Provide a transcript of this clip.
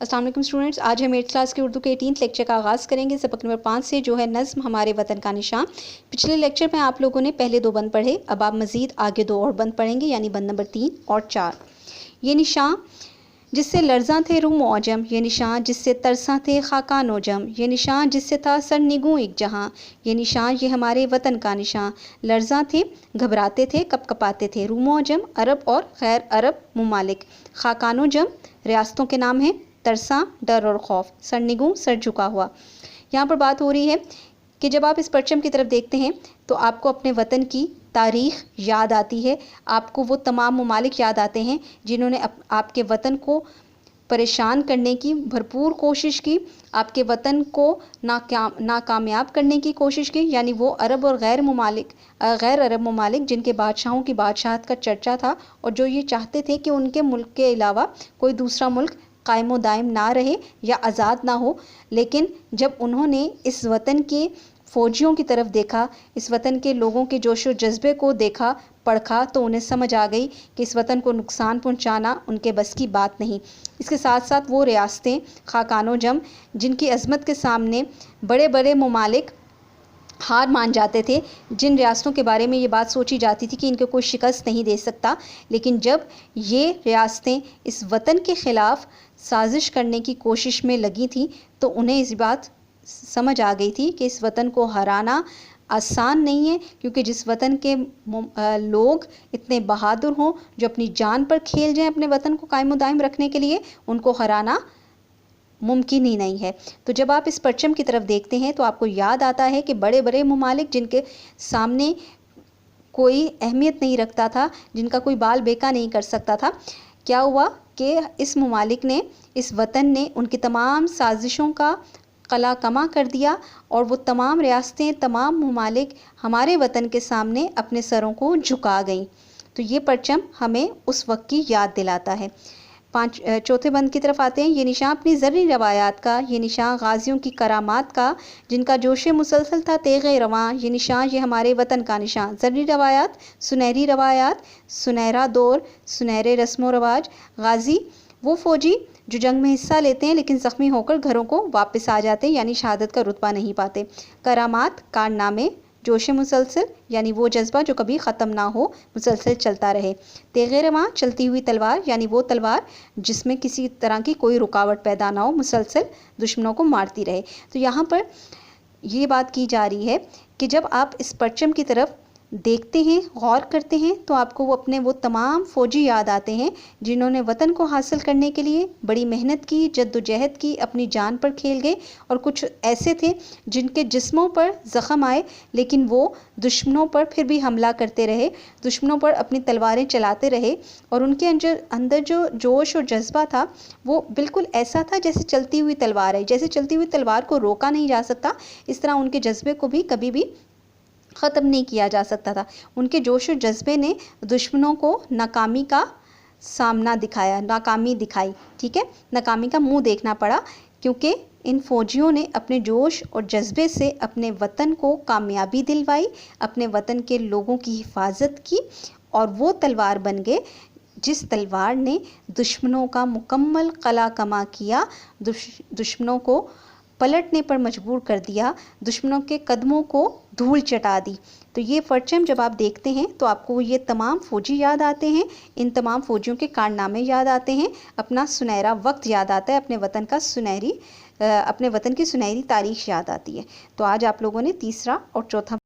अस्सलाम वालेकुम स्टूडेंट्स, आज हम 8th क्लास के उर्दू के 18th लेक्चर का आगाज़ करेंगे सबक नंबर 5 से, जो है नज़्म हमारे वतन का निशान। पिछले लेक्चर में आप लोगों ने पहले 2 बंद पढ़े, अब आप मज़ीद आगे 2 और बंद पढ़ेंगे, यानी बंद नंबर 3 और 4। ये निशान जिससे लर्ज़ां थे रूम औजम, ये निशान जिससे तरसां थे खाका नोजम, ये निशान जिससे था सरनिगूं एक जहां, ये निशान ये हमारे वतन का निशान। लर्ज़ां थे, घबराते थे, कपकपाते थे, रूम औजम अरब और गैर अरब ममालिक। खाकानो जम रियासतों के नाम हैं, तरसा डर और खौफ, सरनिगूं सर झुका हुआ। यहाँ पर बात हो रही है कि जब आप इस परचम की तरफ देखते हैं तो आपको अपने वतन की तारीख़ याद आती है, आपको वो तमाम ममालिक याद आते हैं जिन्होंने आपके वतन को परेशान करने की भरपूर कोशिश की, आपके वतन को नाकामयाब करने की कोशिश की, यानी वो अरब और गैर अरब ममालिक जिनके बादशाहों की बादशाहत का चर्चा था और जो ये चाहते थे कि उनके मुल्क के अलावा कोई दूसरा मुल्क कायम दायम ना रहे या आज़ाद ना हो। लेकिन जब उन्होंने इस वतन के फ़ौजियों की तरफ देखा, इस वतन के लोगों के जोश व जज्बे को देखा, परखा, तो उन्हें समझ आ गई कि इस वतन को नुकसान पहुंचाना उनके बस की बात नहीं। इसके साथ साथ वो रियासतें खाकानो जम जिनकी अज़मत के सामने बड़े बड़े ममालिक हार मान जाते थे, जिन रियासतों के बारे में ये बात सोची जाती थी कि इनको कोई शिकस्त नहीं दे सकता, लेकिन जब ये रियासतें इस वतन के ख़िलाफ़ साजिश करने की कोशिश में लगी थीं तो उन्हें इस बात समझ आ गई थी कि इस वतन को हराना आसान नहीं है, क्योंकि जिस वतन के लोग इतने बहादुर हों, जो अपनी जान पर खेल जाएं अपने वतन को कायम दायम रखने के लिए, उनको हराना मुमकिन ही नहीं है। तो जब आप इस परचम की तरफ देखते हैं तो आपको याद आता है कि बड़े बड़े ममालिक जिनके सामने कोई अहमियत नहीं रखता था, जिनका कोई बाल बेका नहीं कर सकता था, क्या हुआ कि इस ममालिक ने, इस वतन ने उनकी तमाम साजिशों का कला कमा कर दिया और वो तमाम रियासतें, तमाम ममालिक हमारे वतन के सामने अपने सरों को झुका गईं। तो ये परचम हमें उस वक्त की याद दिलाता है। चौथे बंद की तरफ आते हैं। ये निशान अपनी ज़र्री रवायात का, ये निशान गाजियों की करामात का, जिनका जोश मुसलसल था तेग़ रवां, ये निशान ये हमारे वतन का निशान। ज़र्री रवायात, सुनहरा दौर, सुनहरे रस्म व रवाज। गाजी वो फ़ौजी जो जंग में हिस्सा लेते हैं लेकिन ज़ख्मी होकर घरों को वापस आ जाते हैं, यानी शहादत का रुतबा नहीं पाते। करामात कारनामे, जोश मुसलसल यानी वो जज्बा जो कभी ख़त्म ना हो, मुसलसल चलता रहे। तेग़ रवां चलती हुई तलवार, यानी वो तलवार जिसमें किसी तरह की कोई रुकावट पैदा ना हो, मुसलसल दुश्मनों को मारती रहे। तो यहाँ पर ये बात की जा रही है कि जब आप इस परचम की तरफ देखते हैं, गौर करते हैं, तो आपको वो तमाम फ़ौजी याद आते हैं जिन्होंने वतन को हासिल करने के लिए बड़ी मेहनत की, जद्दोजहद की, अपनी जान पर खेल गए। और कुछ ऐसे थे जिनके जिस्मों पर ज़ख़म आए लेकिन वो दुश्मनों पर फिर भी हमला करते रहे, दुश्मनों पर अपनी तलवारें चलाते रहे और उनके अंदर जो जोश और जज्बा था वो बिल्कुल ऐसा था जैसे चलती हुई तलवार है। जैसे चलती हुई तलवार को रोका नहीं जा सकता, इस तरह उनके जज्बे को भी कभी भी ख़त्म नहीं किया जा सकता था। उनके जोश और जज्बे ने दुश्मनों को नाकामी का सामना दिखाया, नाकामी दिखाई, ठीक है, नाकामी का मुंह देखना पड़ा, क्योंकि इन फ़ौजियों ने अपने जोश और जज्बे से अपने वतन को कामयाबी दिलवाई, अपने वतन के लोगों की हिफाजत की और वो तलवार बन गए जिस तलवार ने दुश्मनों का मुकम्मल कला कमा किया, दुश्मनों को पलटने पर मजबूर कर दिया, दुश्मनों के कदमों को धूल चटा दी। तो ये परचम जब आप देखते हैं तो आपको ये तमाम फ़ौजी याद आते हैं, इन तमाम फ़ौजियों के कारनामे याद आते हैं, अपना सुनहरा वक्त याद आता है, अपने वतन की सुनहरी तारीख़ याद आती है। तो आज आप लोगों ने तीसरा और चौथा